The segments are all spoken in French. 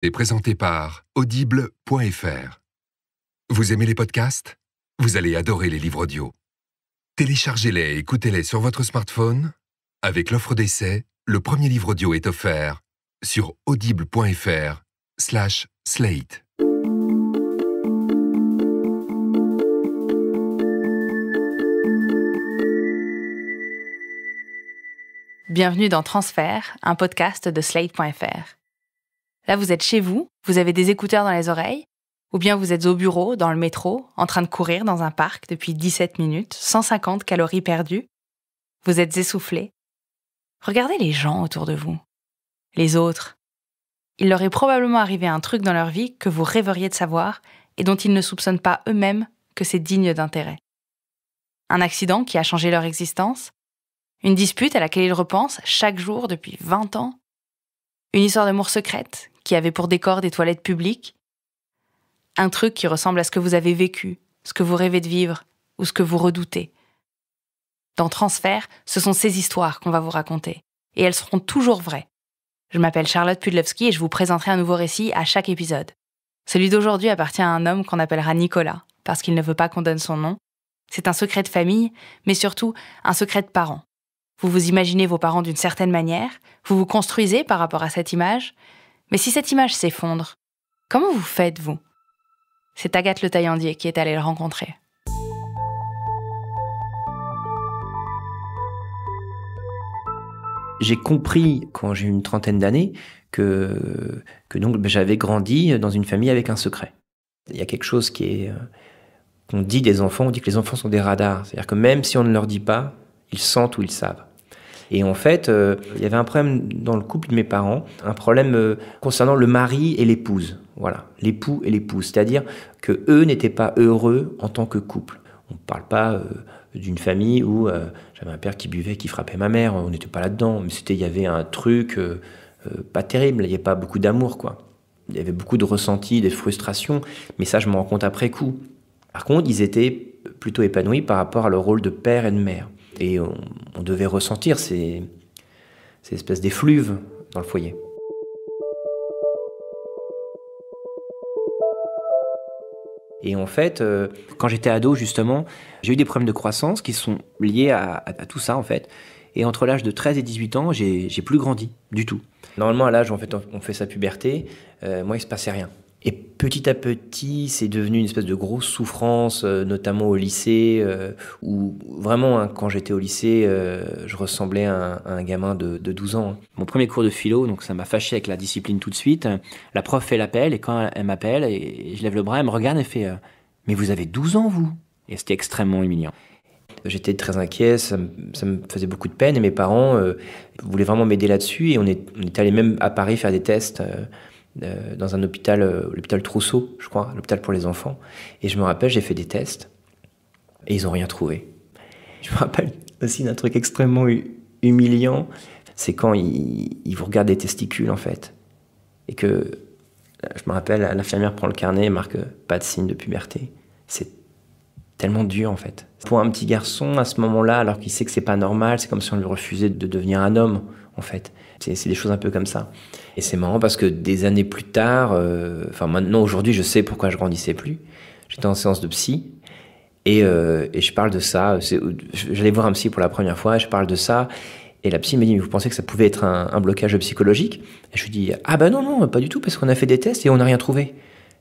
est présenté par Audible.fr. Vous aimez les podcasts? Vous allez adorer les livres audio. Téléchargez-les et écoutez-les sur votre smartphone. Avec l'offre d'essai, le premier livre audio est offert sur audible.fr/slate. Bienvenue dans Transfert, un podcast de Slate.fr. Là, vous êtes chez vous, vous avez des écouteurs dans les oreilles, ou bien vous êtes au bureau, dans le métro, en train de courir dans un parc depuis 17 minutes, 150 calories perdues. Vous êtes essoufflé. Regardez les gens autour de vous. Les autres. Il leur est probablement arrivé un truc dans leur vie que vous rêveriez de savoir et dont ils ne soupçonnent pas eux-mêmes que c'est digne d'intérêt. Un accident qui a changé leur existence? Une dispute à laquelle ils repensent chaque jour depuis 20 ans? Une histoire d'amour secrète qui avait pour décor des toilettes publiques? Un truc qui ressemble à ce que vous avez vécu, ce que vous rêvez de vivre ou ce que vous redoutez. Dans Transfert, ce sont ces histoires qu'on va vous raconter. Et elles seront toujours vraies. Je m'appelle Charlotte Pudlowski et je vous présenterai un nouveau récit à chaque épisode. Celui d'aujourd'hui appartient à un homme qu'on appellera Nicolas, parce qu'il ne veut pas qu'on donne son nom. C'est un secret de famille, mais surtout un secret de parents. Vous vous imaginez vos parents d'une certaine manière, vous vous construisez par rapport à cette image, mais si cette image s'effondre, comment vous faites, vous? C'est Agathe Le Taillandier qui est allée le rencontrer. J'ai compris, quand j'ai eu une trentaine d'années, que donc j'avais grandi dans une famille avec un secret. Il y a quelque chose qu'on dit des enfants, on dit que les enfants sont des radars. C'est-à-dire que même si on ne leur dit pas, ils sentent ou ils savent. Et en fait, il y avait un problème dans le couple de mes parents, un problème concernant le mari et l'épouse. Voilà, l'époux et l'épouse. C'est-à-dire que eux n'étaient pas heureux en tant que couple. On ne parle pas d'une famille où j'avais un père qui buvait, qui frappait ma mère. On n'était pas là-dedans. Mais il y avait un truc pas terrible. Il n'y avait pas beaucoup d'amour, quoi. Il y avait beaucoup de ressentis, des frustrations. Mais ça, je m'en rends compte après coup. Par contre, ils étaient plutôt épanouis par rapport à leur rôle de père et de mère. Et on devait ressentir ces espèces d'effluves dans le foyer. Et en fait, quand j'étais ado, justement, j'ai eu des problèmes de croissance qui sont liés à tout ça, en fait. Et entre l'âge de 13 et 18 ans, j'ai plus grandi du tout. Normalement, à l'âge où on fait sa puberté, moi, il se passait rien. Et petit à petit, c'est devenu une espèce de grosse souffrance, notamment au lycée, où vraiment, quand j'étais au lycée, je ressemblais à un gamin de 12 ans. Mon premier cours de philo, donc ça m'a fâché avec la discipline tout de suite. La prof fait l'appel, et quand elle m'appelle, et je lève le bras, elle me regarde et fait « Mais vous avez 12 ans, vous ?» Et c'était extrêmement humiliant. J'étais très inquiet, ça me faisait beaucoup de peine, et mes parents voulaient vraiment m'aider là-dessus, et on est allé même à Paris faire des tests, dans un hôpital, l'hôpital Trousseau, je crois, l'hôpital pour les enfants. Et je me rappelle, j'ai fait des tests et ils n'ont rien trouvé. Je me rappelle aussi d'un truc extrêmement humiliant, c'est quand ils vous regardent les testicules, en fait. Et que, je me rappelle, l'infirmière prend le carnet et marque pas de signe de puberté. C'est tellement dur, en fait. Pour un petit garçon, à ce moment-là, alors qu'il sait que c'est pas normal, c'est comme si on lui refusait de devenir un homme, en fait. C'est des choses un peu comme ça. Et c'est marrant parce que des années plus tard, maintenant, aujourd'hui, je sais pourquoi je grandissais plus. J'étais en séance de psy et je parle de ça. J'allais voir un psy pour la première fois et je parle de ça. Et la psy me dit, mais vous pensez que ça pouvait être un blocage psychologique? Et je lui dis, ah ben non, pas du tout, parce qu'on a fait des tests et on n'a rien trouvé.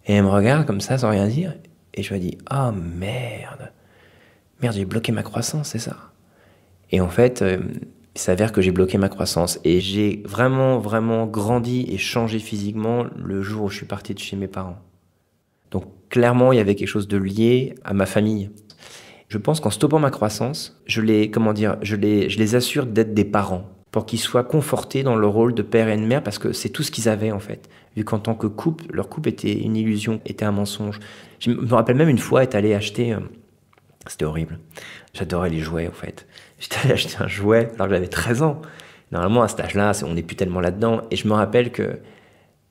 Et elle me regarde comme ça, sans rien dire. Et je me dis, ah merde, j'ai bloqué ma croissance, c'est ça. Et en fait, il s'avère que j'ai bloqué ma croissance. Et j'ai vraiment, vraiment grandi et changé physiquement le jour où je suis parti de chez mes parents. Donc clairement, il y avait quelque chose de lié à ma famille. Je pense qu'en stoppant ma croissance, je les assure d'être des parents, pour qu'ils soient confortés dans leur rôle de père et de mère, parce que c'est tout ce qu'ils avaient, en fait. Vu qu'en tant que couple, leur couple était une illusion, était un mensonge. Je me rappelle même une fois être allé acheter... C'était horrible. J'adorais les jouets, en fait. J'étais allé acheter un jouet alors que j'avais 13 ans. Normalement, à cet âge-là, on n'est plus tellement là-dedans. Et je me rappelle que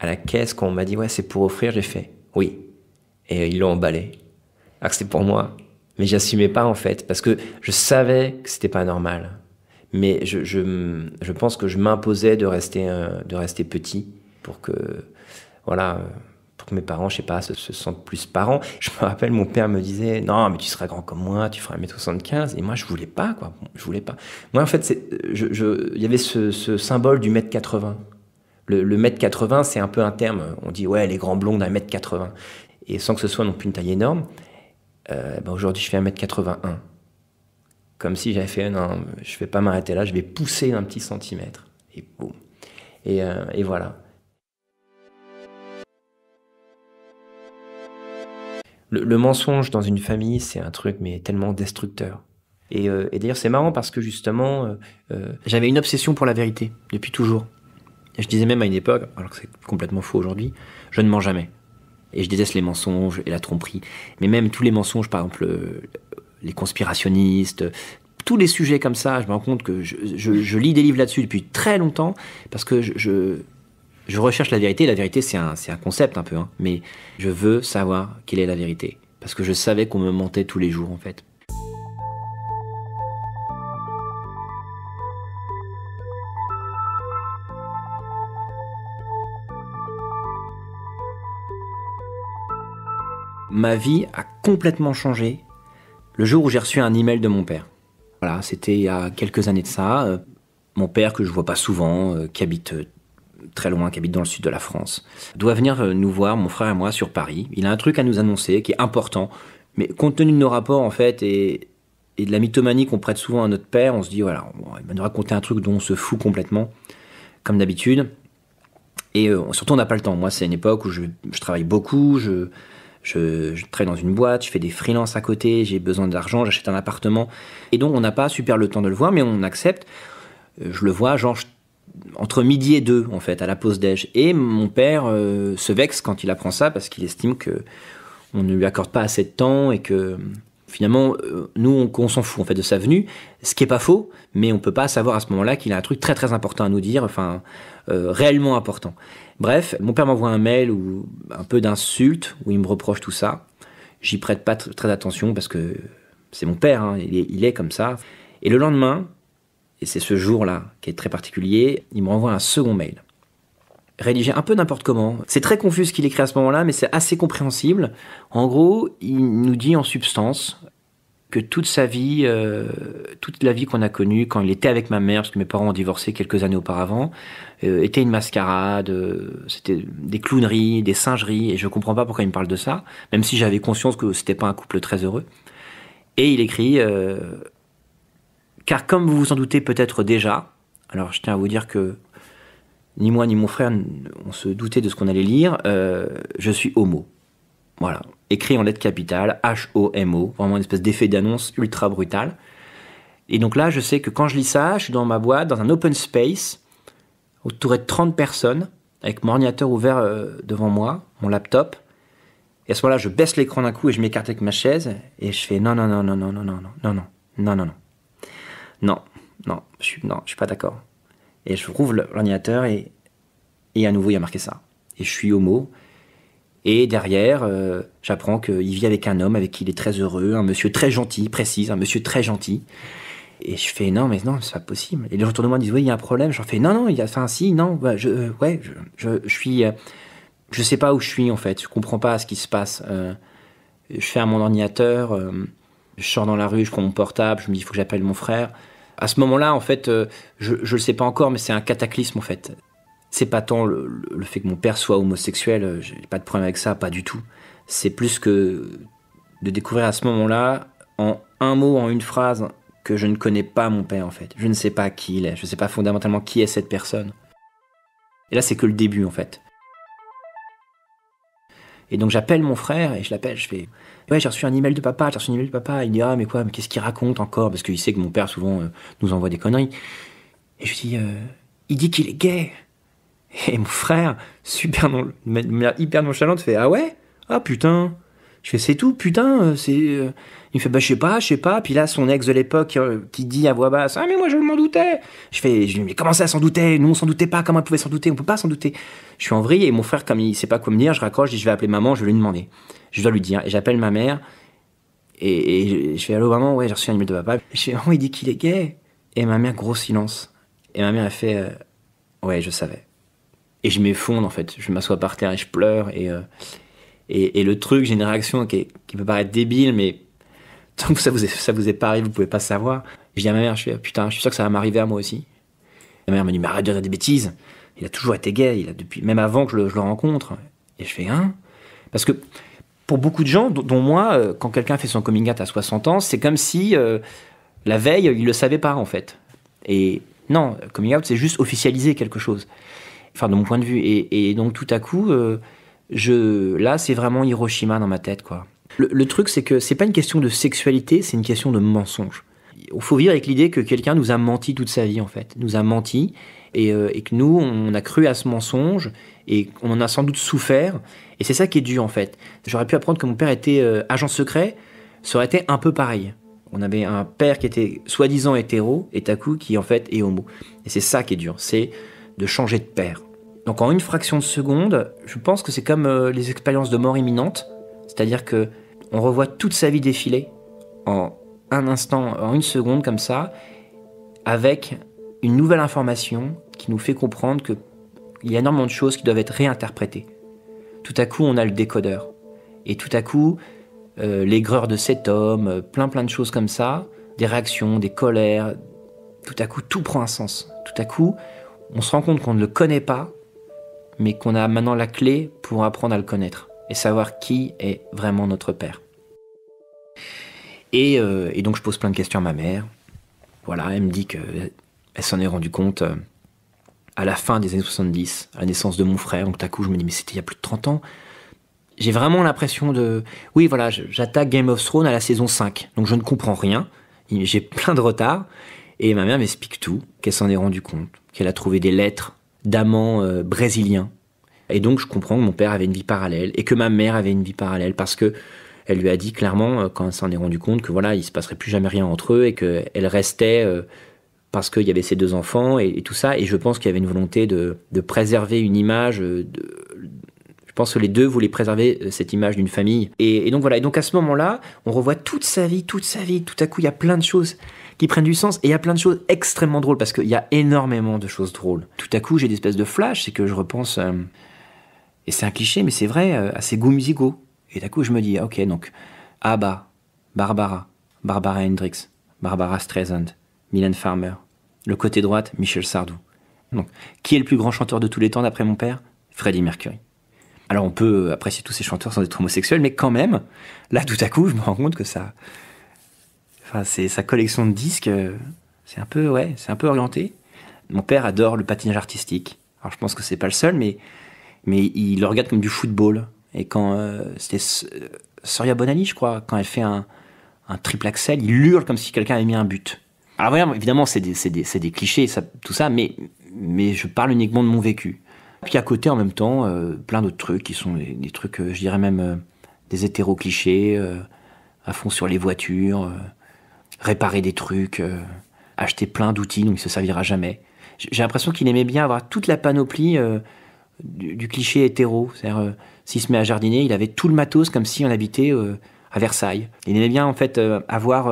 à la caisse, quand on m'a dit « Ouais, c'est pour offrir », j'ai fait « Oui ». Et ils l'ont emballé. Alors que c'était pour moi. Mais j'assumais pas, en fait, parce que je savais que c'était pas normal. Mais je pense que je m'imposais de rester petit pour que voilà, pour que mes parents, je sais pas, se sentent plus parents. Je me rappelle, mon père me disait, non, mais tu seras grand comme moi, tu feras 1m75. Et moi, je voulais pas, quoi. Je voulais pas. Moi, en fait, il y avait ce symbole du 1m80. Le 1m80, c'est un peu un terme. On dit, ouais, les grands blonds d'1m80. Et sans que ce soit non plus une taille énorme, aujourd'hui, je fais 1m81. Comme si j'avais fait, non, je vais pas m'arrêter là, je vais pousser un petit centimètre. Et boum. Et voilà. Le mensonge dans une famille, c'est un truc mais tellement destructeur. Et d'ailleurs, c'est marrant parce que justement, j'avais une obsession pour la vérité, depuis toujours. Et je disais même à une époque, alors que c'est complètement faux aujourd'hui, je ne mens jamais. Et je déteste les mensonges et la tromperie. Mais même tous les mensonges, par exemple, les conspirationnistes, tous les sujets comme ça, je me rends compte que je lis des livres là-dessus depuis très longtemps, parce que je recherche la vérité. La vérité, c'est un concept un peu, hein, mais je veux savoir quelle est la vérité. Parce que je savais qu'on me mentait tous les jours, en fait. Ma vie a complètement changé le jour où j'ai reçu un email de mon père. Voilà, c'était il y a quelques années de ça. Mon père, que je vois pas souvent, qui habite très loin, qui habite dans le sud de la France, doit venir nous voir, mon frère et moi, sur Paris. Il a un truc à nous annoncer qui est important, mais compte tenu de nos rapports, en fait, et de la mythomanie qu'on prête souvent à notre père, on se dit, voilà, il va nous raconter un truc dont on se fout complètement, comme d'habitude. Et surtout, on n'a pas le temps. Moi, c'est une époque où je travaille beaucoup, je travaille dans une boîte, je fais des freelances à côté, j'ai besoin d'argent, j'achète un appartement. Et donc, on n'a pas super le temps de le voir, mais on accepte. Je le vois, genre, entre midi et 2, en fait, à la pause déj. Et mon père se vexe quand il apprend ça, parce qu'il estime qu'on ne lui accorde pas assez de temps et que, finalement, nous, on s'en fout, en fait, de sa venue. Ce qui n'est pas faux, mais on ne peut pas savoir à ce moment-là qu'il a un truc très, très important à nous dire, enfin, réellement important. Bref, mon père m'envoie un mail ou un peu d'insulte, où il me reproche tout ça. J'y prête pas très attention parce que c'est mon père, hein, il est comme ça. Et le lendemain, et c'est ce jour-là qui est très particulier, il me renvoie un second mail. Rédigé un peu n'importe comment. C'est très confus ce qu'il écrit à ce moment-là, mais c'est assez compréhensible. En gros, il nous dit en substance que toute sa vie, toute la vie qu'on a connue quand il était avec ma mère, parce que mes parents ont divorcé quelques années auparavant, était une mascarade, c'était des clowneries, des singeries, et je comprends pas pourquoi il me parle de ça, même si j'avais conscience que c'était pas un couple très heureux. Et il écrit, car comme vous vous en doutez peut-être déjà, alors je tiens à vous dire que ni moi ni mon frère, on se doutait de ce qu'on allait lire, je suis homo. Voilà, écrit en lettres capitales, H-O-M-O, vraiment une espèce d'effet d'annonce ultra brutal. Et donc là, je sais que quand je lis ça, je suis dans ma boîte, dans un open space, entouré de 30 personnes, avec mon ordinateur ouvert devant moi, mon laptop. Et à ce moment-là, je baisse l'écran d'un coup et je m'écarte avec ma chaise, et je fais non, je suis pas d'accord. Et je rouvre l'ordinateur et à nouveau, il y a marqué ça. Et je suis homo. Et derrière, j'apprends qu'il vit avec un homme avec qui il est très heureux, un monsieur très gentil, précise, un monsieur très gentil. Et je fais non, c'est pas possible. Et les gens autour de moi disent oui, il y a un problème. J'en fais non, je suis, je sais pas où je suis en fait. Je comprends pas ce qui se passe. Je ferme mon ordinateur, je sors dans la rue, je prends mon portable, je me dis il faut que j'appelle mon frère. À ce moment-là, en fait, je le sais pas encore, mais c'est un cataclysme en fait. C'est pas tant le fait que mon père soit homosexuel, j'ai pas de problème avec ça, pas du tout. C'est plus que de découvrir à ce moment-là, en un mot, en une phrase, que je ne connais pas mon père en fait. Je ne sais pas qui il est, je ne sais pas fondamentalement qui est cette personne. Et là, c'est que le début en fait. Et donc j'appelle mon frère et je l'appelle, je fais « Ouais, j'ai reçu un email de papa, Il dit « Ah, mais quoi, mais qu'est-ce qu'il raconte encore ?» Parce qu'il sait que mon père souvent nous envoie des conneries. Et je lui dis « Il dit qu'il est gay !» Et mon frère, de manière hyper nonchalante, fait « Ah ouais ? Ah putain !» Je fais « C'est tout, putain, c'est... » Il me fait « Bah je sais pas. » Puis là, son ex de l'époque qui dit à voix basse « Ah mais moi je m'en doutais !» Je lui dis « Mais comment ça s'en doutait ? Nous on s'en doutait pas, comment on pouvait s'en douter ? On peut pas s'en douter. » Je suis en vrille et mon frère, comme il sait pas quoi me dire, je raccroche, je dis « Je vais appeler maman, je vais lui demander. » Je dois lui dire. Et j'appelle ma mère et je fais « Allô maman, ouais j'ai reçu un email de papa. » Je fais « Oh il dit qu'il est gay !» Et ma mère, gros silence. Et ma mère elle fait « Ouais je savais. » Et je m'effondre, en fait. Je m'assois par terre et je pleure. Et le truc, j'ai une réaction qui peut paraître débile, mais tant que ça vous est pas arrivé, vous pouvez pas savoir. Je dis à ma mère, putain, je suis sûr que ça va m'arriver à moi aussi. Ma mère me dit, mais arrête de dire des bêtises. Il a toujours été gay, même avant que je le rencontre. Et je fais, hein? Parce que pour beaucoup de gens, dont moi, quand quelqu'un fait son coming out à 60 ans, c'est comme si la veille, il le savait pas, en fait. Et non, coming out, c'est juste officialiser quelque chose. Enfin, de mon point de vue. Et donc, tout à coup, là, c'est vraiment Hiroshima dans ma tête, quoi. Le truc, c'est que c'est pas une question de sexualité, c'est une question de mensonge. Il faut vivre avec l'idée que quelqu'un nous a menti toute sa vie, en fait. Nous a menti, et que nous, on a cru à ce mensonge, et on en a sans doute souffert. Et c'est ça qui est dur, en fait. J'aurais pu apprendre que mon père était agent secret, ça aurait été un peu pareil. On avait un père qui était soi-disant hétéro, et Taku qui, en fait, est homo. Et c'est ça qui est dur, c'est de changer de père. Donc en une fraction de seconde, je pense que c'est comme les expériences de mort imminente, c'est-à-dire que on revoit toute sa vie défiler en un instant, en une seconde comme ça, avec une nouvelle information qui nous fait comprendre qu'il y a énormément de choses qui doivent être réinterprétées. Tout à coup, on a le décodeur. Et tout à coup, l'aigreur de cet homme, plein de choses comme ça, des réactions, des colères, tout à coup, tout prend un sens. Tout à coup, on se rend compte qu'on ne le connaît pas, mais qu'on a maintenant la clé pour apprendre à le connaître et savoir qui est vraiment notre père. Et donc je pose plein de questions à ma mère. Voilà, elle me dit qu'elle s'en est rendue compte à la fin des années 70, à la naissance de mon frère. Donc tout à coup, je me dis, mais c'était il y a plus de 30 ans. J'ai vraiment l'impression de... Oui, voilà, j'attaque Game of Thrones à la saison 5. Donc je ne comprends rien. J'ai plein de retard. Et ma mère m'explique tout, qu'elle s'en est rendue compte, qu'elle a trouvé des lettres d'amants brésiliens. Et donc je comprends que mon père avait une vie parallèle et que ma mère avait une vie parallèle parce que elle lui a dit clairement, quand elle s'en est rendue compte, que voilà, il se passerait plus jamais rien entre eux et qu'elle restait parce qu'il y avait ses 2 enfants et tout ça. Et je pense qu'il y avait une volonté de préserver une image. Je pense que les 2 voulaient préserver cette image d'une famille. Et donc voilà. Et donc à ce moment-là, on revoit toute sa vie. Tout à coup, il y a plein de choses qui prennent du sens et il y a plein de choses extrêmement drôles parce qu'il y a énormément de choses drôles. Tout à coup, j'ai des espèces de flashs, c'est que je repense, et c'est un cliché, mais c'est vrai, à ses goûts musicaux. Et d'un coup, je me dis, ok, donc, ABBA, Barbara Hendricks, Barbara Streisand, Mylène Farmer. Le côté droite, Michel Sardou. Donc, qui est le plus grand chanteur de tous les temps d'après mon père? Freddie Mercury. Alors, on peut apprécier tous ces chanteurs sans être homosexuel, mais quand même, là, tout à coup, je me rends compte que ça... Enfin, c'est sa collection de disques, c'est un peu orienté. Mon père adore le patinage artistique. Alors, je pense que c'est pas le seul, mais il le regarde comme du football. Et quand c'était Soria Bonali, je crois, quand elle fait un triple axel, il hurle comme si quelqu'un avait mis un but. Alors voilà, évidemment, c'est des clichés, tout ça, mais je parle uniquement de mon vécu. Puis à côté, en même temps, plein d'autres trucs qui sont des trucs, je dirais même des hétéro-clichés, à fond sur les voitures, réparer des trucs, acheter plein d'outils dont il ne se servira jamais. J'ai l'impression qu'il aimait bien avoir toute la panoplie du cliché hétéro. C'est-à-dire, s'il se met à jardiner, il avait tout le matos comme si on habitait à Versailles. Il aimait bien, en fait, avoir...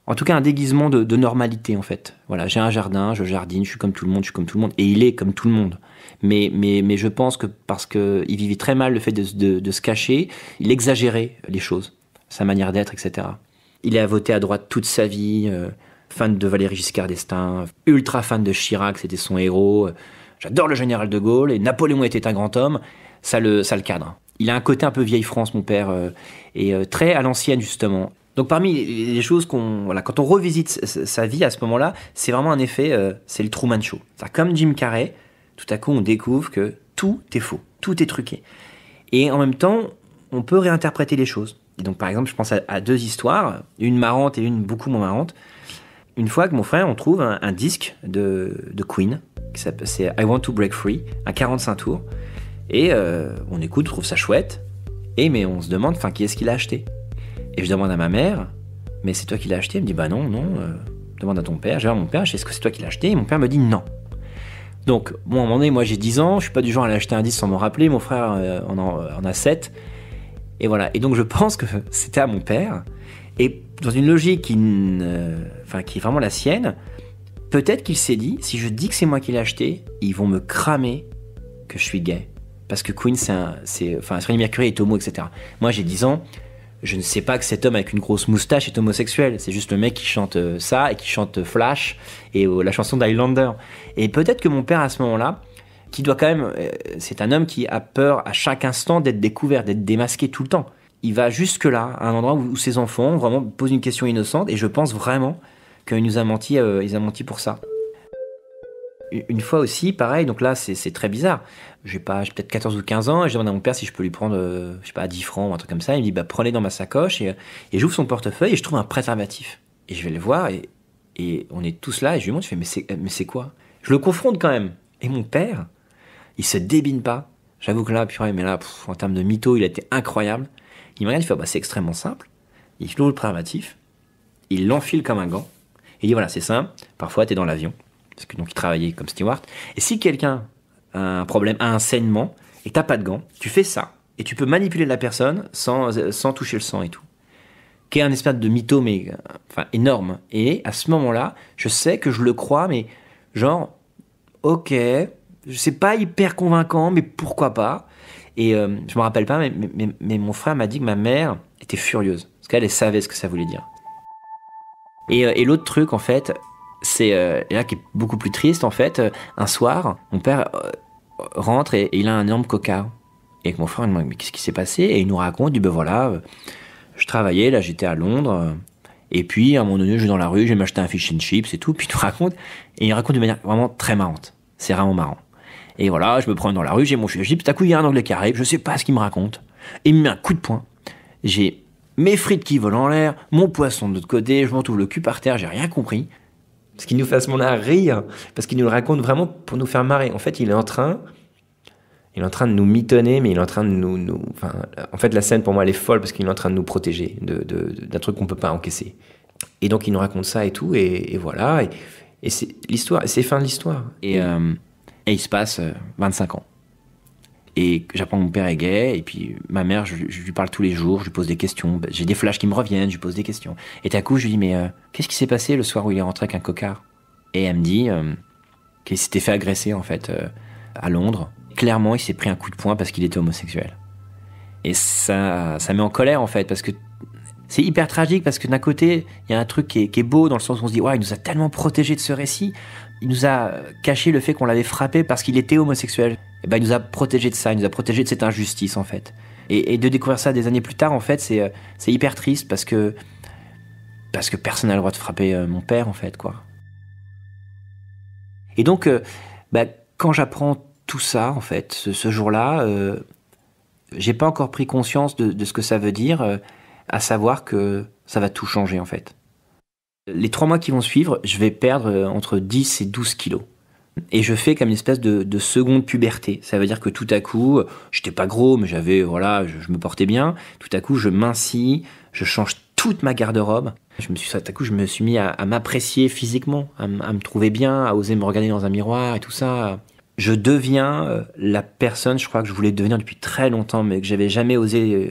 en tout cas, un déguisement de normalité, en fait. Voilà, j'ai un jardin, je jardine, je suis comme tout le monde. Et il est comme tout le monde. Mais je pense que parce qu'il vivait très mal le fait de se cacher, il exagérait les choses, sa manière d'être, etc. Il a voté à droite toute sa vie, fan de Valéry Giscard d'Estaing, ultra fan de Chirac, c'était son héros. J'adore le général de Gaulle, et Napoléon était un grand homme, ça le cadre. Il a un côté un peu vieille France, mon père, et très à l'ancienne, justement. Donc parmi les choses quand on revisite sa vie à ce moment-là, c'est vraiment un effet, c'est le Truman Show. C'est comme Jim Carrey, tout à coup on découvre que tout est faux, tout est truqué. Et en même temps, on peut réinterpréter les choses. Et donc par exemple, je pense à 2 histoires, une marrante et une beaucoup moins marrante. Une fois que mon frère, on trouve un disque de Queen, c'est I Want to Break Free, un 45 tours, et on écoute, on trouve ça chouette, mais on se demande, qui est-ce qu'il a acheté? Et je demande à ma mère, mais c'est toi qui l'as acheté? Elle me dit, bah non, demande à ton père. Je vais voir mon père, est-ce que c'est toi qui l'as acheté? Et mon père me dit non. Donc, bon, à un moment donné, moi j'ai 10 ans, je suis pas du genre à aller acheter un disque sans me rappeler, mon frère en a 7, et voilà. Et donc je pense que c'était à mon père, et dans une logique qui est vraiment la sienne, peut-être qu'il s'est dit, si je dis que c'est moi qui l'ai acheté, ils vont me cramer que je suis gay. Parce que Queen, Freddie Mercury est homo, etc. Moi, j'ai 10 ans, je ne sais pas que cet homme avec une grosse moustache est homosexuel. C'est juste le mec qui chante ça et qui chante Flash et la chanson d'Highlander. Et peut-être que mon père, à ce moment-là, qui doit quand même... c'est un homme qui a peur à chaque instant d'être découvert, d'être démasqué tout le temps. Il va jusque-là, à un endroit où ses enfants vraiment posent une question innocente, et je pense vraiment qu'il nous a menti, ils ont menti pour ça. Une fois aussi, pareil, donc là c'est très bizarre. J'ai peut-être 14 ou 15 ans, et je demande à mon père si je peux lui prendre, je sais pas, 10 francs ou un truc comme ça. Il me dit, bah prenez dans ma sacoche, et j'ouvre son portefeuille et je trouve un préservatif. Et je vais le voir, et on est tous là, et je lui montre, je fais, mais c'est quoi? Je le confronte quand même. Et mon père, il se débine pas. J'avoue que là, purée, mais là, en termes de mytho, il a été incroyable. Il me regarde, il fait, bah c'est extrêmement simple. Il ouvre le préservatif, il l'enfile comme un gant, et il dit, voilà, c'est simple, parfois t'es dans l'avion. Parce que donc il travaillait comme steward. Et si quelqu'un a un problème, a un saignement, et que t'as pas de gants, tu fais ça. Et tu peux manipuler la personne sans toucher le sang et tout. Qui est un espèce de mytho, mais énorme. Et à ce moment-là, je sais que je le crois, mais genre, ok, c'est pas hyper convaincant, mais pourquoi pas. Et je me rappelle pas, mais mon frère m'a dit que ma mère était furieuse. Parce qu'elle savait ce que ça voulait dire. Et l'autre truc, en fait... c'est là qui est beaucoup plus triste en fait. Un soir, mon père rentre et il a un énorme cocard. Et avec mon frère, il me demande mais qu'est-ce qui s'est passé? Et il nous raconte, il dit ben voilà, je travaillais, là j'étais à Londres, et puis à un moment donné, je vais dans la rue, je vais m'acheter un fish and chips et tout, puis il nous raconte, et il raconte de manière vraiment très marrante. C'est vraiment marrant. Et voilà, je me promène dans la rue, j'ai mon fish and chips, tout à coup il y a un Anglais qui arrive, je sais pas ce qu'il me raconte, et il me met un coup de poing. J'ai mes frites qui volent en l'air, mon poisson de l'autre côté, je m'en trouve le cul par terre, j'ai rien compris. Parce qu'il nous fait à ce moment-là rire, parce qu'il nous le raconte vraiment pour nous faire marrer. En fait, il est en train de nous mitonner, mais il est en train de nous... en fait, la scène, pour moi, elle est folle, parce qu'il est en train de nous protéger d'un truc qu'on peut pas encaisser. Et donc, il nous raconte ça et tout, et voilà. Et c'est l'histoire, c'est fin de l'histoire. Et il se passe 25 ans. Et j'apprends que mon père est gay, et puis ma mère, je lui parle tous les jours, je lui pose des questions. J'ai des flashs qui me reviennent, je lui pose des questions. Et tout à coup, je lui dis, mais qu'est-ce qui s'est passé le soir où il est rentré avec un cocard? Et elle me dit qu'il s'était fait agresser, en fait, à Londres. Clairement, il s'est pris un coup de poing parce qu'il était homosexuel. Et ça met en colère, en fait, parce que c'est hyper tragique, parce que d'un côté, il y a un truc qui est beau, dans le sens où on se dit, ouais, il nous a tellement protégés de ce récit. Il nous a caché le fait qu'on l'avait frappé parce qu'il était homosexuel. Et ben, il nous a protégés de ça, il nous a protégés de cette injustice, en fait. Et de découvrir ça des années plus tard, en fait, c'est hyper triste parce que personne n'a le droit de frapper mon père, en fait, quoi. Et donc, quand j'apprends tout ça, en fait, ce jour-là, j'ai pas encore pris conscience de ce que ça veut dire, à savoir que ça va tout changer, en fait. Les 3 mois qui vont suivre, je vais perdre entre 10 et 12 kilos. Et je fais comme une espèce de seconde puberté. Ça veut dire que tout à coup, j'étais pas gros, mais je me portais bien. Tout à coup, je mincis, je change toute ma garde-robe. Tout à coup, je me suis mis à m'apprécier physiquement, à me trouver bien, à oser me regarder dans un miroir et tout ça. Je deviens la personne, je crois que je voulais devenir depuis très longtemps, mais que j'avais jamais osé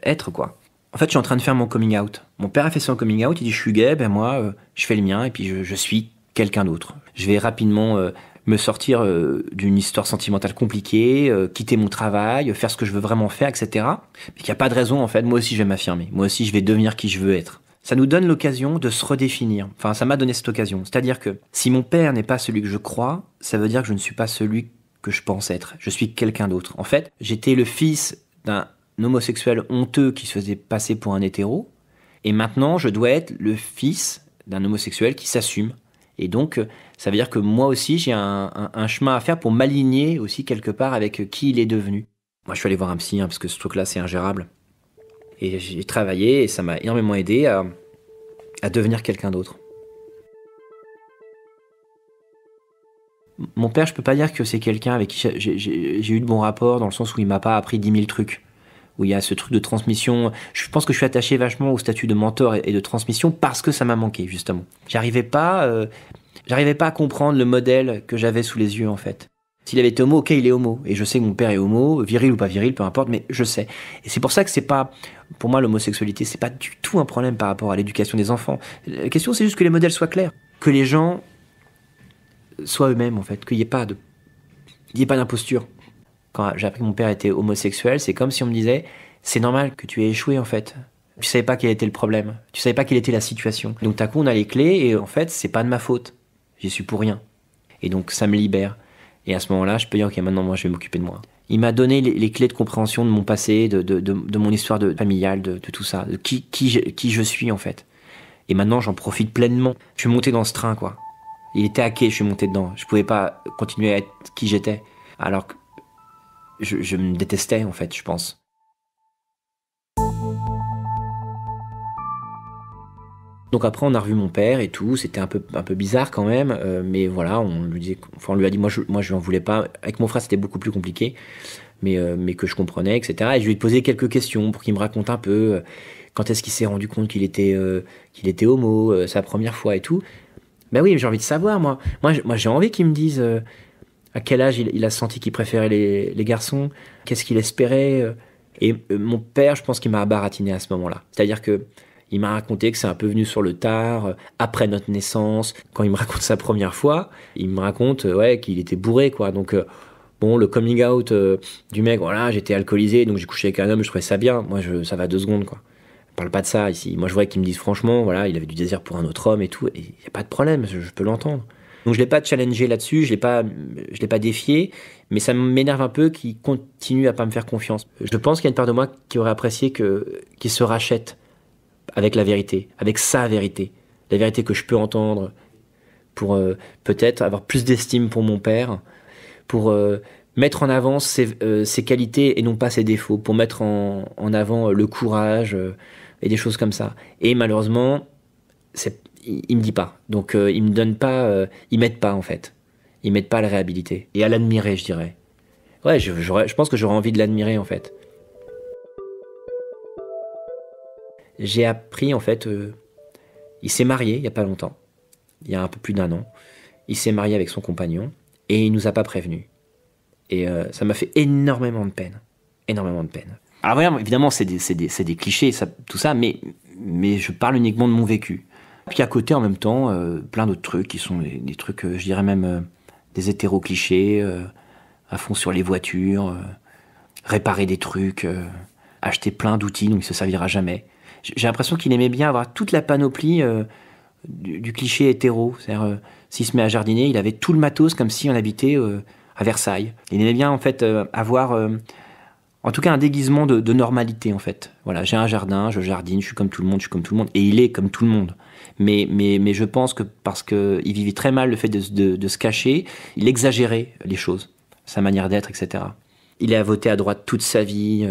être, quoi. En fait, je suis en train de faire mon coming out. Mon père a fait son coming out, il dit je suis gay, ben moi, je fais le mien, et puis je suis quelqu'un d'autre. Je vais rapidement me sortir d'une histoire sentimentale compliquée, quitter mon travail, faire ce que je veux vraiment faire, etc. Mais qu'il n'y a pas de raison, en fait, moi aussi je vais m'affirmer. Moi aussi je vais devenir qui je veux être. Ça nous donne l'occasion de se redéfinir. Enfin, ça m'a donné cette occasion. C'est-à-dire que si mon père n'est pas celui que je crois, ça veut dire que je ne suis pas celui que je pense être. Je suis quelqu'un d'autre. En fait, j'étais le fils d'un homosexuel honteux qui se faisait passer pour un hétéro, et maintenant je dois être le fils d'un homosexuel qui s'assume. Et donc ça veut dire que moi aussi j'ai un chemin à faire pour m'aligner aussi quelque part avec qui il est devenu. Moi je suis allé voir un psy, parce que ce truc là c'est ingérable, et j'ai travaillé et ça m'a énormément aidé à devenir quelqu'un d'autre. Mon père, je peux pas dire que c'est quelqu'un avec qui j'ai eu de bons rapports, dans le sens où il m'a pas appris 10 000 trucs. Où il y a ce truc de transmission. Je pense que je suis attaché vachement au statut de mentor et de transmission parce que ça m'a manqué, justement. J'arrivais pas à comprendre le modèle que j'avais sous les yeux, en fait. S'il avait été homo, ok, il est homo. Et je sais que mon père est homo, viril ou pas viril, peu importe, mais je sais. Et c'est pour ça que c'est pas, pour moi, l'homosexualité, c'est pas du tout un problème par rapport à l'éducation des enfants. La question, c'est juste que les modèles soient clairs. Que les gens soient eux-mêmes, en fait. Qu'il n'y ait pas Il n'y a pas d'imposture. Quand j'ai appris que mon père était homosexuel, c'est comme si on me disait « c'est normal que tu aies échoué en fait ». Tu savais pas quel était le problème, tu savais pas quelle était la situation. Donc d'un coup on a les clés et en fait c'est pas de ma faute, j'y suis pour rien. Et donc ça me libère. Et à ce moment-là je peux dire ok maintenant moi je vais m'occuper de moi. Il m'a donné les clés de compréhension de mon passé, de mon histoire familiale, de tout ça, de qui je suis en fait. Et maintenant j'en profite pleinement. Je suis monté dans ce train quoi. Il était hacké, je suis monté dedans. Je pouvais pas continuer à être qui j'étais. Alors que je me détestais en fait je pense. Donc après on a revu mon père et tout, c'était un peu bizarre quand même, mais voilà, on lui a dit moi je n'en voulais pas. Avec mon frère c'était beaucoup plus compliqué, mais que je comprenais, etc. Et je lui ai posé quelques questions pour qu'il me raconte un peu quand est-ce qu'il s'est rendu compte qu'il était homo, sa première fois et tout. Ben oui, j'ai envie de savoir moi j'ai envie qu'il me dise à quel âge il a senti qu'il préférait les garçons, qu'est-ce qu'il espérait. Et mon père, je pense qu'il m'a baratiné à ce moment-là. C'est-à-dire que il m'a raconté que c'est un peu venu sur le tard, après notre naissance. Quand il me raconte sa première fois, il me raconte qu'il était bourré, quoi. Donc, bon, le coming out du mec, voilà, j'étais alcoolisé, donc j'ai couché avec un homme, je trouvais ça bien. Moi, ça va 2 secondes, quoi. On parle pas de ça ici. Moi, je voudrais qu'ils me disent franchement, voilà, il avait du désir pour un autre homme et tout. Et il n'y a pas de problème, je peux l'entendre. Donc, je l'ai pas challengé là-dessus, je l'ai pas défié, mais ça m'énerve un peu qu'il continue à pas me faire confiance. Je pense qu'il y a une part de moi qui aurait apprécié qu'il se rachète avec la vérité, avec sa vérité, la vérité que je peux entendre, pour peut-être avoir plus d'estime pour mon père, pour mettre en avant ses qualités et non pas ses défauts, pour mettre en avant le courage et des choses comme ça. Et malheureusement, il me dit pas. Donc il me donne pas, il m'aide pas en fait. Il m'aide pas à le réhabiliter et à l'admirer, je dirais. Ouais, je pense que j'aurais envie de l'admirer en fait. J'ai appris, en fait, il s'est marié il n'y a pas longtemps, il y a un peu plus d'1 an. Il s'est marié avec son compagnon et il nous a pas prévenus. Et ça m'a fait énormément de peine. Énormément de peine. Alors voilà, évidemment, c'est des clichés, tout ça, mais je parle uniquement de mon vécu. Puis à côté, en même temps, plein d'autres trucs qui sont des trucs, je dirais même, des hétéro-clichés, à fond sur les voitures, réparer des trucs, acheter plein d'outils dont il ne se servira jamais. J'ai l'impression qu'il aimait bien avoir toute la panoplie du cliché hétéro. C'est-à-dire, s'il se met à jardiner, il avait tout le matos comme si on habitait à Versailles. Il aimait bien, en fait, avoir, en tout cas, un déguisement de normalité, en fait. Voilà, j'ai un jardin, je jardine, je suis comme tout le monde, et il est comme tout le monde. Mais je pense que parce qu'il vivait très mal le fait de se cacher, il exagérait les choses, sa manière d'être, etc. Il a voté à droite toute sa vie,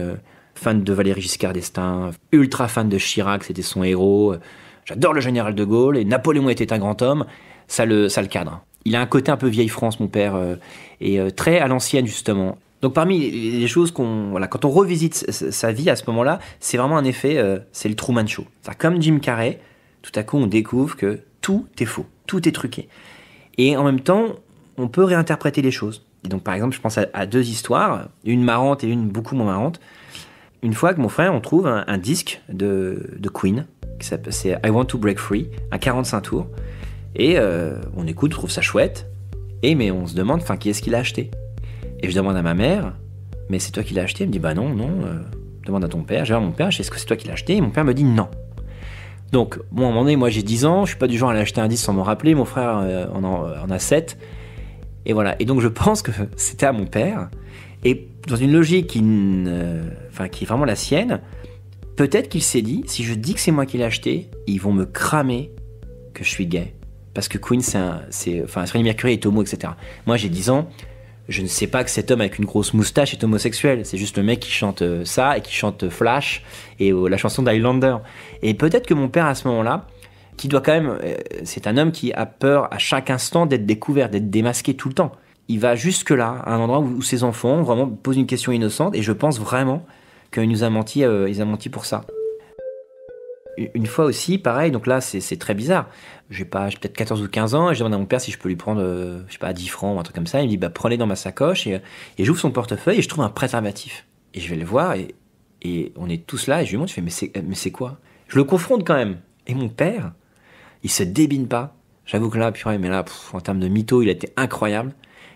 fan de Valéry Giscard d'Estaing, ultra fan de Chirac, c'était son héros. J'adore le général de Gaulle, et Napoléon était un grand homme, ça le cadre. Il a un côté un peu vieille France, mon père, et très à l'ancienne, justement. Donc parmi les choses quand on revisite sa vie à ce moment-là, c'est vraiment un effet, c'est le Truman Show. C'est comme Jim Carrey, tout à coup on découvre que tout est faux, tout est truqué. Et en même temps, on peut réinterpréter les choses. Et donc par exemple, je pense à 2 histoires, une marrante et une beaucoup moins marrante. Une fois que mon frère, on trouve un disque de Queen, c'est I Want to Break Free, un 45 tours, et on écoute, on trouve ça chouette, mais on se demande, qui est-ce qu'il a acheté ? Et je demande à ma mère, mais c'est toi qui l'as acheté ? Elle me dit, bah non, demande à ton père. J'ai dit à mon père, est-ce que c'est toi qui l'as acheté ? Et mon père me dit non. Donc, bon, à un moment donné, moi j'ai 10 ans, je suis pas du genre à aller acheter un disque sans m'en rappeler, mon frère en a 7, et voilà. Et donc je pense que c'était à mon père, et dans une logique qui est vraiment la sienne, peut-être qu'il s'est dit, si je dis que c'est moi qui l'ai acheté, ils vont me cramer que je suis gay. Parce que Queen, Freddie Mercury est homo, etc. Moi, j'ai 10 ans, je ne sais pas que cet homme avec une grosse moustache est homosexuel. C'est juste le mec qui chante ça et qui chante Flash et la chanson d'Highlander. Et peut-être que mon père, à ce moment-là, qui doit quand même... c'est un homme qui a peur à chaque instant d'être découvert, d'être démasqué tout le temps. Il va jusque-là, à un endroit où ses enfants vraiment posent une question innocente, et je pense vraiment qu'il nous a menti, ils ont menti pour ça. Une fois aussi, pareil, donc là c'est très bizarre. J'ai peut-être 14 ou 15 ans, et je demande à mon père si je peux lui prendre, 10 francs ou un truc comme ça. Il me dit, prenez dans ma sacoche, et j'ouvre son portefeuille et je trouve un préservatif. Et je vais le voir, et on est tous là, et je lui montre, je fais, mais c'est quoi ? Je le confronte quand même. Et mon père, il se débine pas. J'avoue que là, purée, mais là, en termes de mytho, il a été incroyable.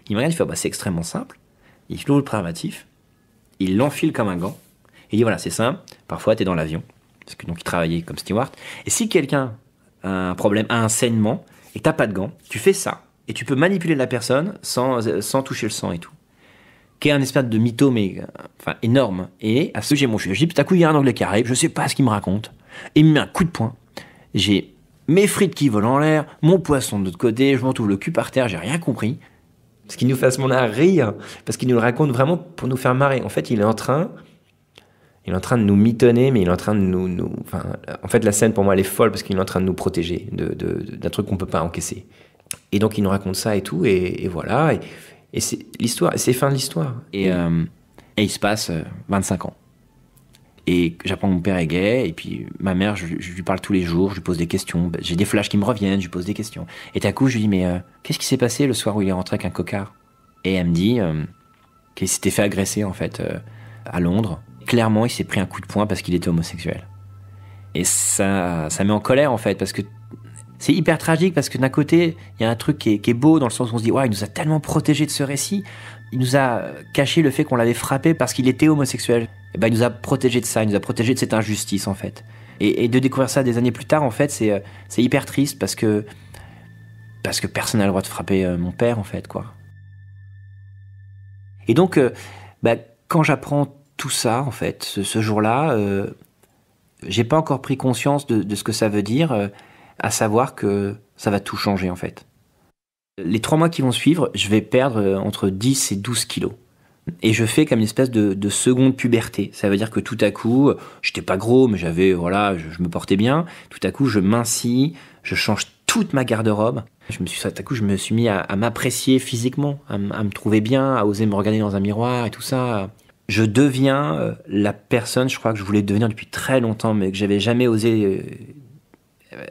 Il me regarde, il fait, c'est extrêmement simple. Il ouvre le préservatif, il l'enfile comme un gant, et il dit, voilà, c'est simple, parfois tu es dans l'avion, parce que donc il travaillait comme steward, et si quelqu'un a un problème, a un saignement, et que t'as pas de gants, tu fais ça, et tu peux manipuler la personne sans toucher le sang et tout. Qui est un espèce de mytho, mais énorme. Et à ce j'ai mon chien. Je dis, tout à coup, il y a un anglais qui arrive, je sais pas ce qu'il me raconte. Et il me met un coup de poing. J'ai mes frites qui volent en l'air, mon poisson de l'autre côté, je m'en trouve le cul par terre, j'ai rien compris. Ce qui nous fait à ce moment-là rire, parce qu'il nous le raconte vraiment pour nous faire marrer. En fait, il est en train de nous mitonner, mais il est en train de nous... en fait, la scène, pour moi, elle est folle, parce qu'il est en train de nous protéger d'un truc qu'on peut pas encaisser. Et donc, il nous raconte ça et tout, et voilà... Et c'est l'histoire, c'est fin de l'histoire. Et il se passe 25 ans. Et j'apprends que mon père est gay, et puis ma mère, je lui parle tous les jours, je lui pose des questions. J'ai des flashs qui me reviennent, je lui pose des questions. Et d'un coup, je lui dis, mais qu'est-ce qui s'est passé le soir où il est rentré avec un cocard ? Et elle me dit qu'il s'était fait agresser, en fait, à Londres. Clairement, il s'est pris un coup de poing parce qu'il était homosexuel. Et ça met en colère, en fait, parce que c'est hyper tragique parce que d'un côté, il y a un truc qui est beau dans le sens où on se dit, ouais, il nous a tellement protégés de ce récit. Il nous a caché le fait qu'on l'avait frappé parce qu'il était homosexuel. Et ben, il nous a protégés de ça, il nous a protégés de cette injustice, en fait. Et de découvrir ça des années plus tard, en fait, c'est hyper triste parce que personne n'a le droit de frapper mon père, en fait, quoi. Et donc, quand j'apprends tout ça, en fait, ce jour-là, j'ai pas encore pris conscience de ce que ça veut dire, à savoir que ça va tout changer, en fait. Les 3 mois qui vont suivre, je vais perdre entre 10 et 12 kilos. Et je fais comme une espèce de seconde puberté. Ça veut dire que tout à coup, j'étais pas gros, mais je me portais bien. Tout à coup, je mincis, je change toute ma garde-robe. Tout à coup, je me suis mis à m'apprécier physiquement, à me trouver bien, à oser me regarder dans un miroir et tout ça. Je deviens la personne, je crois que je voulais devenir depuis très longtemps, mais que j'avais jamais osé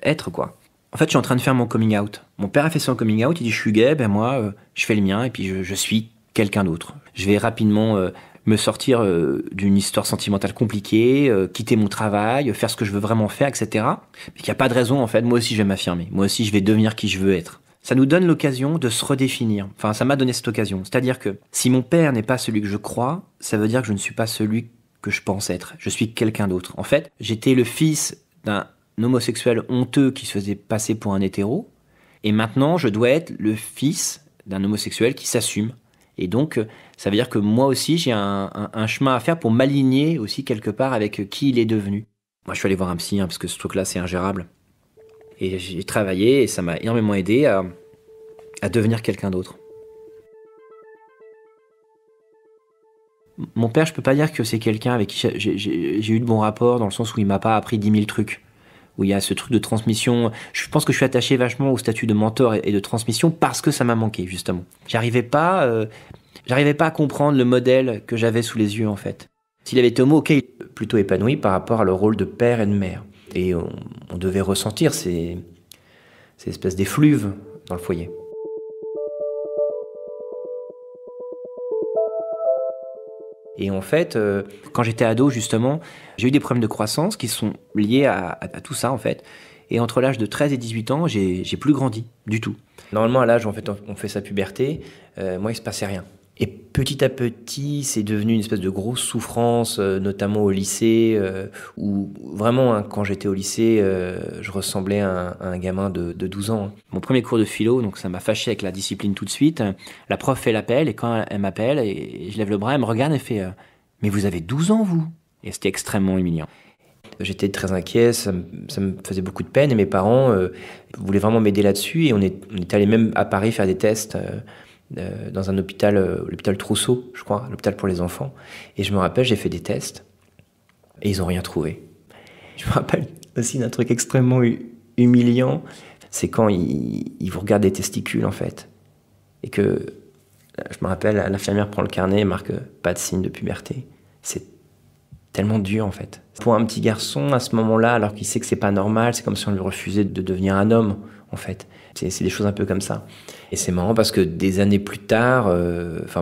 être, quoi. En fait, je suis en train de faire mon coming out. Mon père a fait son coming out, il dit je suis gay, moi, je fais le mien, et puis je suis quelqu'un d'autre. Je vais rapidement me sortir d'une histoire sentimentale compliquée, quitter mon travail, faire ce que je veux vraiment faire, etc. Mais qu'il n'y a pas de raison, en fait, moi aussi je vais m'affirmer. Moi aussi je vais devenir qui je veux être. Ça nous donne l'occasion de se redéfinir. Enfin, ça m'a donné cette occasion. C'est-à-dire que si mon père n'est pas celui que je crois, ça veut dire que je ne suis pas celui que je pense être. Je suis quelqu'un d'autre. En fait, j'étais le fils d'un homosexuel honteux qui se faisait passer pour un hétéro, et maintenant je dois être le fils d'un homosexuel qui s'assume. Et donc ça veut dire que moi aussi j'ai un chemin à faire pour m'aligner aussi quelque part avec qui il est devenu. Moi je suis allé voir un psy, parce que ce truc là c'est ingérable, et j'ai travaillé et ça m'a énormément aidé à devenir quelqu'un d'autre. Mon père, je peux pas dire que c'est quelqu'un avec qui j'ai eu de bons rapports, dans le sens où il m'a pas appris 10 000 trucs. Où il y a ce truc de transmission. Je pense que je suis attaché vachement au statut de mentor et de transmission parce que ça m'a manqué, justement. J'arrivais pas à comprendre le modèle que j'avais sous les yeux, en fait. S'il avait été homo, ok, plutôt épanoui par rapport à le rôle de père et de mère. Et on devait ressentir ces espèces d'effluves dans le foyer. Et en fait, quand j'étais ado, justement, j'ai eu des problèmes de croissance qui sont liés à tout ça, en fait. Et entre l'âge de 13 et 18 ans, j'ai plus grandi du tout. Normalement, à l'âge où on fait sa puberté, moi, il se passait rien. Et petit à petit, c'est devenu une espèce de grosse souffrance, notamment au lycée, où vraiment, quand j'étais au lycée, je ressemblais à un gamin de 12 ans. Mon premier cours de philo, donc ça m'a fâché avec la discipline tout de suite. La prof fait l'appel, et quand elle m'appelle, et je lève le bras, elle me regarde et fait « Mais vous avez 12 ans, vous ?» Et c'était extrêmement humiliant. J'étais très inquiet, ça me faisait beaucoup de peine, et mes parents voulaient vraiment m'aider là-dessus, et on est allé même à Paris faire des tests dans un hôpital, l'hôpital Trousseau, je crois, l'hôpital pour les enfants. Et je me rappelle, j'ai fait des tests, et ils n'ont rien trouvé. Je me rappelle aussi d'un truc extrêmement humiliant, c'est quand ils vous regardent des testicules, en fait. Et que, je me rappelle, l'infirmière prend le carnet et marque « pas de signe de puberté ». C'est tellement dur, en fait. Pour un petit garçon, à ce moment-là, alors qu'il sait que c'est pas normal, c'est comme si on lui refusait de devenir un homme, en fait. C'est des choses un peu comme ça. Et c'est marrant parce que des années plus tard,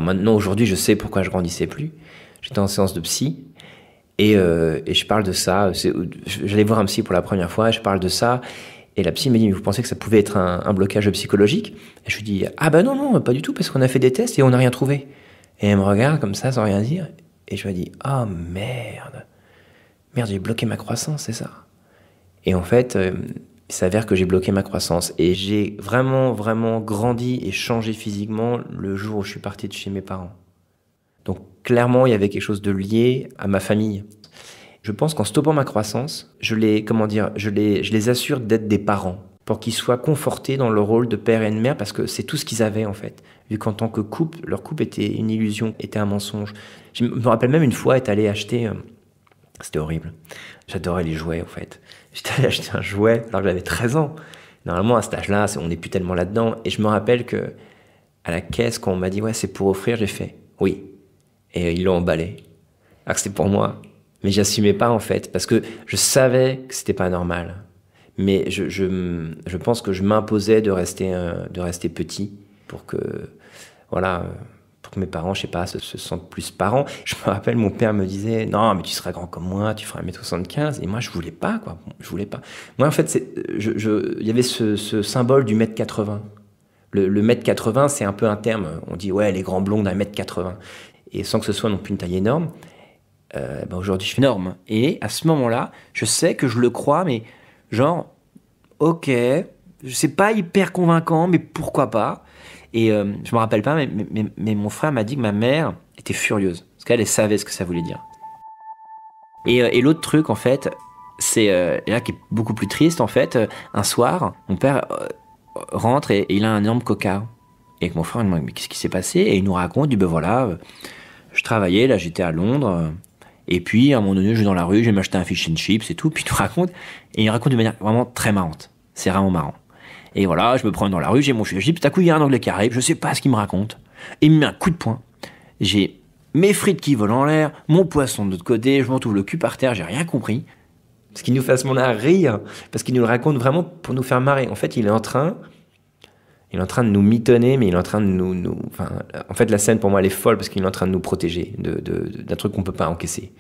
maintenant, aujourd'hui, je sais pourquoi je grandissais plus. J'étais en séance de psy et je parle de ça. J'allais voir un psy pour la première fois, je parle de ça. Et la psy me dit, mais vous pensez que ça pouvait être un blocage psychologique? Et je lui dis, ah ben non, pas du tout, parce qu'on a fait des tests et on n'a rien trouvé. Et elle me regarde comme ça, sans rien dire. Et je lui dis, oh merde, j'ai bloqué ma croissance, c'est ça. Et en fait, il s'avère que j'ai bloqué ma croissance. Et j'ai vraiment, vraiment grandi et changé physiquement le jour où je suis parti de chez mes parents. Donc clairement, il y avait quelque chose de lié à ma famille. Je pense qu'en stoppant ma croissance, je les assure d'être des parents, pour qu'ils soient confortés dans le rôle de père et de mère, parce que c'est tout ce qu'ils avaient en fait. Vu qu'en tant que couple, leur couple était une illusion, était un mensonge. Je me rappelle même une fois être allé acheter... C'était horrible. J'adorais les jouets en fait. J'étais allé acheter un jouet alors que j'avais 13 ans. Normalement à cet âge-là, on n'est plus tellement là-dedans. Et je me rappelle que à la caisse, quand on m'a dit « ouais, c'est pour offrir », j'ai fait « oui ». Et ils l'ont emballé. Alors que c'était pour moi. Mais j'assumais pas en fait, parce que je savais que c'était pas normal. Mais je pense que je m'imposais de rester petit pour que mes parents, je sais pas, se sentent plus parents. Je me rappelle, mon père me disait, non, mais tu seras grand comme moi, tu feras 1m75. Et moi, je voulais pas, quoi. Je voulais pas. Moi, en fait, il y avait ce symbole du 1m80. Le 1m80, c'est un peu un terme. On dit, ouais, les grands blonds d'un 1m80. Et sans que ce soit non plus une taille énorme. Aujourd'hui, je suis énorme. Et à ce moment-là, je sais que je le crois, mais genre, ok, c'est pas hyper convaincant, mais pourquoi pas. Et je me rappelle pas, mais mon frère m'a dit que ma mère était furieuse, parce qu'elle savait ce que ça voulait dire. Et l'autre truc, en fait, c'est là qui est beaucoup plus triste, en fait, un soir, mon père rentre et il a un énorme cocard. Et mon frère me dit, mais qu'est-ce qui s'est passé? Et il nous raconte, il dit, je travaillais, là j'étais à Londres, et puis à un moment donné, je vais dans la rue, je vais m'acheter un fish and chips et tout, puis il raconte de manière vraiment très marrante. C'est vraiment marrant. Et voilà, je me promène dans la rue, j'ai mon fish and chips, tout à coup il y a un Anglais qui arrive, je sais pas ce qu'il me raconte, et il me met un coup de poing. J'ai mes frites qui volent en l'air, mon poisson de l'autre côté, je m'entoure le cul par terre, j'ai rien compris. Ce qui nous fait à ce moment-là rire, parce qu'il nous le raconte vraiment pour nous faire marrer. En fait, il est en train de nous mitonner, mais il est en train de en fait, la scène, pour moi, elle est folle, parce qu'il est en train de nous protéger d'un truc qu'on peut pas encaisser.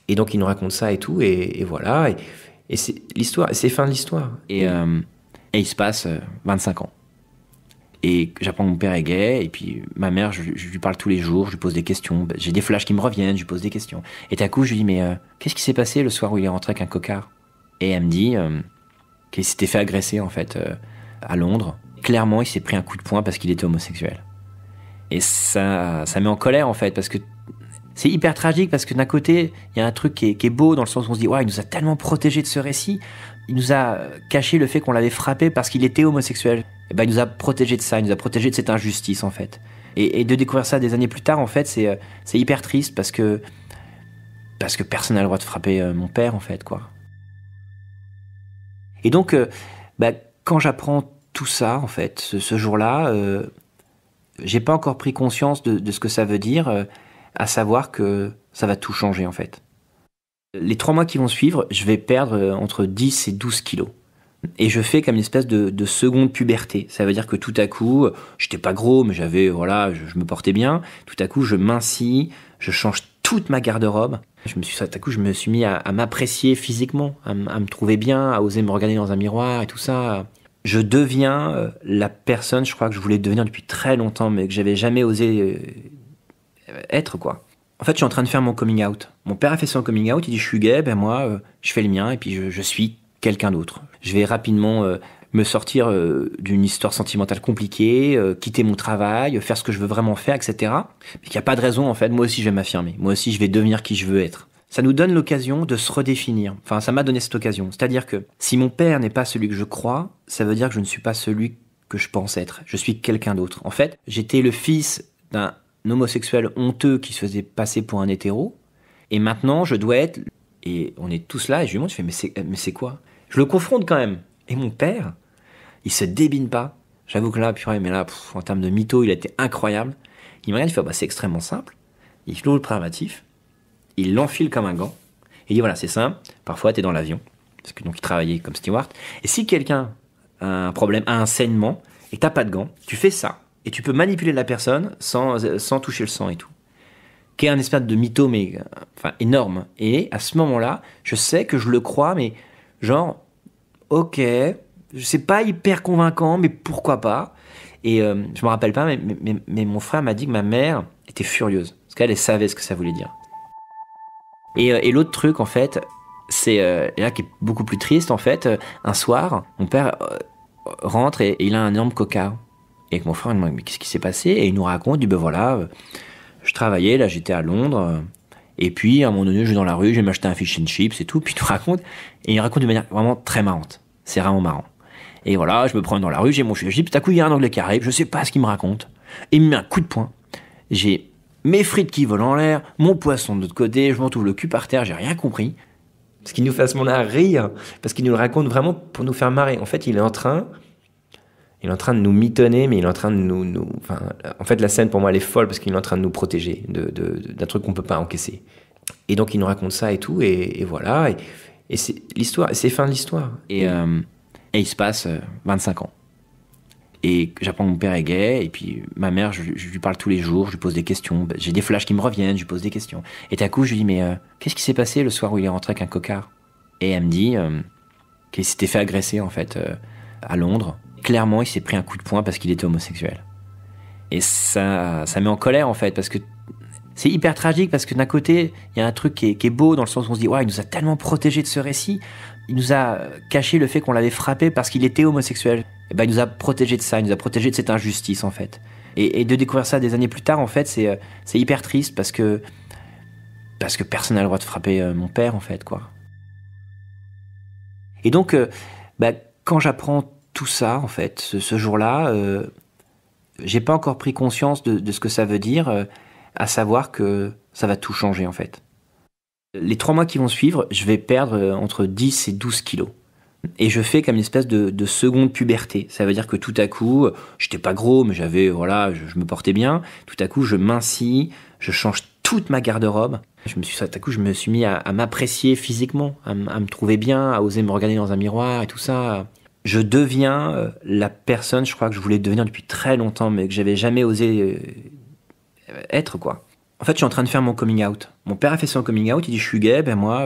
Et donc, il nous raconte ça et tout, et voilà. Et c'est l'histoire, c'est fin de l'histoire. Et il se passe 25 ans. Et j'apprends que mon père est gay, et puis ma mère, je lui parle tous les jours, je lui pose des questions. J'ai des flashs qui me reviennent, je lui pose des questions. Et d'un coup, je lui dis, mais qu'est-ce qui s'est passé le soir où il est rentré avec un cocard? Et elle me dit qu'il s'était fait agresser, en fait, à Londres. Clairement, il s'est pris un coup de poing parce qu'il était homosexuel. Et ça met en colère, en fait, parce que c'est hyper tragique, parce que d'un côté, il y a un truc qui est beau, dans le sens où on se dit, ouais, il nous a tellement protégés de ce récit, il nous a caché le fait qu'on l'avait frappé parce qu'il était homosexuel. Et ben, il nous a protégés de ça, il nous a protégés de cette injustice, en fait. Et de découvrir ça des années plus tard, en fait, c'est hyper triste, parce que personne n'a le droit de frapper mon père, en fait, quoi. Et donc, quand j'apprends tout ça, en fait, ce jour-là, j'ai pas encore pris conscience de ce que ça veut dire, à savoir que ça va tout changer, en fait. Les 3 mois qui vont suivre, je vais perdre entre 10 et 12 kilos. Et je fais comme une espèce de seconde puberté. Ça veut dire que tout à coup, j'étais pas gros, mais je me portais bien. Tout à coup, je mincis, je change toute ma garde-robe. Je me suis mis à m'apprécier physiquement, à me trouver bien, à oser me regarder dans un miroir et tout ça. Je deviens la personne, je crois, que je voulais devenir depuis très longtemps, mais que j'avais jamais osé être, quoi. En fait, je suis en train de faire mon coming out. Mon père a fait son coming out, il dit je suis gay, moi, je fais le mien, et puis je suis quelqu'un d'autre. Je vais rapidement me sortir d'une histoire sentimentale compliquée, quitter mon travail, faire ce que je veux vraiment faire, etc. Mais qu'il n'y a pas de raison, en fait, moi aussi je vais m'affirmer, moi aussi je vais devenir qui je veux être. Ça nous donne l'occasion de se redéfinir. Enfin, ça m'a donné cette occasion. C'est-à-dire que si mon père n'est pas celui que je crois, ça veut dire que je ne suis pas celui que je pense être. Je suis quelqu'un d'autre. En fait, j'étais le fils d'un homosexuel honteux qui se faisait passer pour un hétéro, et maintenant je dois être, et on est tous là, et je lui montre, je fais mais c'est quoi? Je le confronte quand même, et mon père, il se débine pas. J'avoue que là, purée, mais là, en termes de mytho, il a été incroyable. Il me regarde, il fait c'est extrêmement simple. Il ouvre le préservatif, il l'enfile comme un gant, et il dit voilà, c'est simple, parfois t'es dans l'avion, parce que donc il travaillait comme steward, et si quelqu'un a un problème, a un saignement, et que t'as pas de gants, tu fais ça. Et tu peux manipuler la personne sans toucher le sang et tout. Qui est un espèce de mytho, mais énorme. Et à ce moment-là, je sais que je le crois, mais genre, ok, C'est pas hyper convaincant, mais pourquoi pas. Et je me rappelle pas, mais mon frère m'a dit que ma mère était furieuse. Parce qu'elle savait ce que ça voulait dire. Et l'autre truc, en fait, c'est là qui est beaucoup plus triste, en fait. Un soir, mon père rentre et il a un énorme cocard. Et mon frère me demande, mais qu'est-ce qui s'est passé? Et il nous raconte, il dit, ben voilà, je travaillais, là j'étais à Londres, et puis à un moment donné, je vais dans la rue, je vais m'acheter un fish and chips et tout, puis il nous raconte, et il raconte de manière vraiment très marrante. C'est vraiment marrant. Et voilà, je me promène dans la rue, j'ai mon fish and chips, tout à coup il y a un Anglais qui arrive, je sais pas ce qu'il me raconte, et il me met un coup de poing. J'ai mes frites qui volent en l'air, mon poisson de l'autre côté, je m'entoure le cul par terre, j'ai rien compris. Ce qui nous fait à ce moment-là rire, parce qu'il nous le raconte vraiment pour nous faire marrer. En fait, il est en train de nous mitonner, mais il est en train de nous... Enfin, en fait, la scène, pour moi, elle est folle, parce qu'il est en train de nous protéger d'un truc qu'on peut pas encaisser. Et donc, il nous raconte ça et tout, et voilà. Et c'est l'histoire, c'est fin de l'histoire. Et il se passe 25 ans. Et j'apprends que mon père est gay, et puis ma mère, je lui parle tous les jours, je lui pose des questions. J'ai des flashs qui me reviennent, je lui pose des questions. Et d'un coup, je lui dis, mais qu'est-ce qui s'est passé le soir où il est rentré avec un cocard? Et elle me dit qu'il s'était fait agresser, en fait, à Londres. Clairement, il s'est pris un coup de poing parce qu'il était homosexuel. Et ça met en colère, en fait, parce que c'est hyper tragique, parce que d'un côté, il y a un truc qui est beau, dans le sens où on se dit, ouais, il nous a tellement protégés de ce récit, il nous a caché le fait qu'on l'avait frappé parce qu'il était homosexuel. Et ben, il nous a protégés de ça, il nous a protégés de cette injustice, en fait. Et de découvrir ça des années plus tard, en fait, c'est hyper triste, parce que personne n'a le droit de frapper mon père, en fait, quoi. Et donc, quand j'apprends tout ça, en fait, ce jour-là, j'ai pas encore pris conscience de ce que ça veut dire, à savoir que ça va tout changer, en fait. Les 3 mois qui vont suivre, je vais perdre entre 10 et 12 kilos. Et je fais comme une espèce de seconde puberté. Ça veut dire que tout à coup, j'étais pas gros, mais je me portais bien. Tout à coup, je mincis, je change toute ma garde-robe. Tout à coup, je me suis mis à m'apprécier physiquement, à me trouver bien, à oser me regarder dans un miroir et tout ça. Je deviens la personne, je crois, que je voulais devenir depuis très longtemps, mais que j'avais jamais osé être, quoi. En fait, je suis en train de faire mon coming out. Mon père a fait son coming out, il dit, je suis gay, ben moi...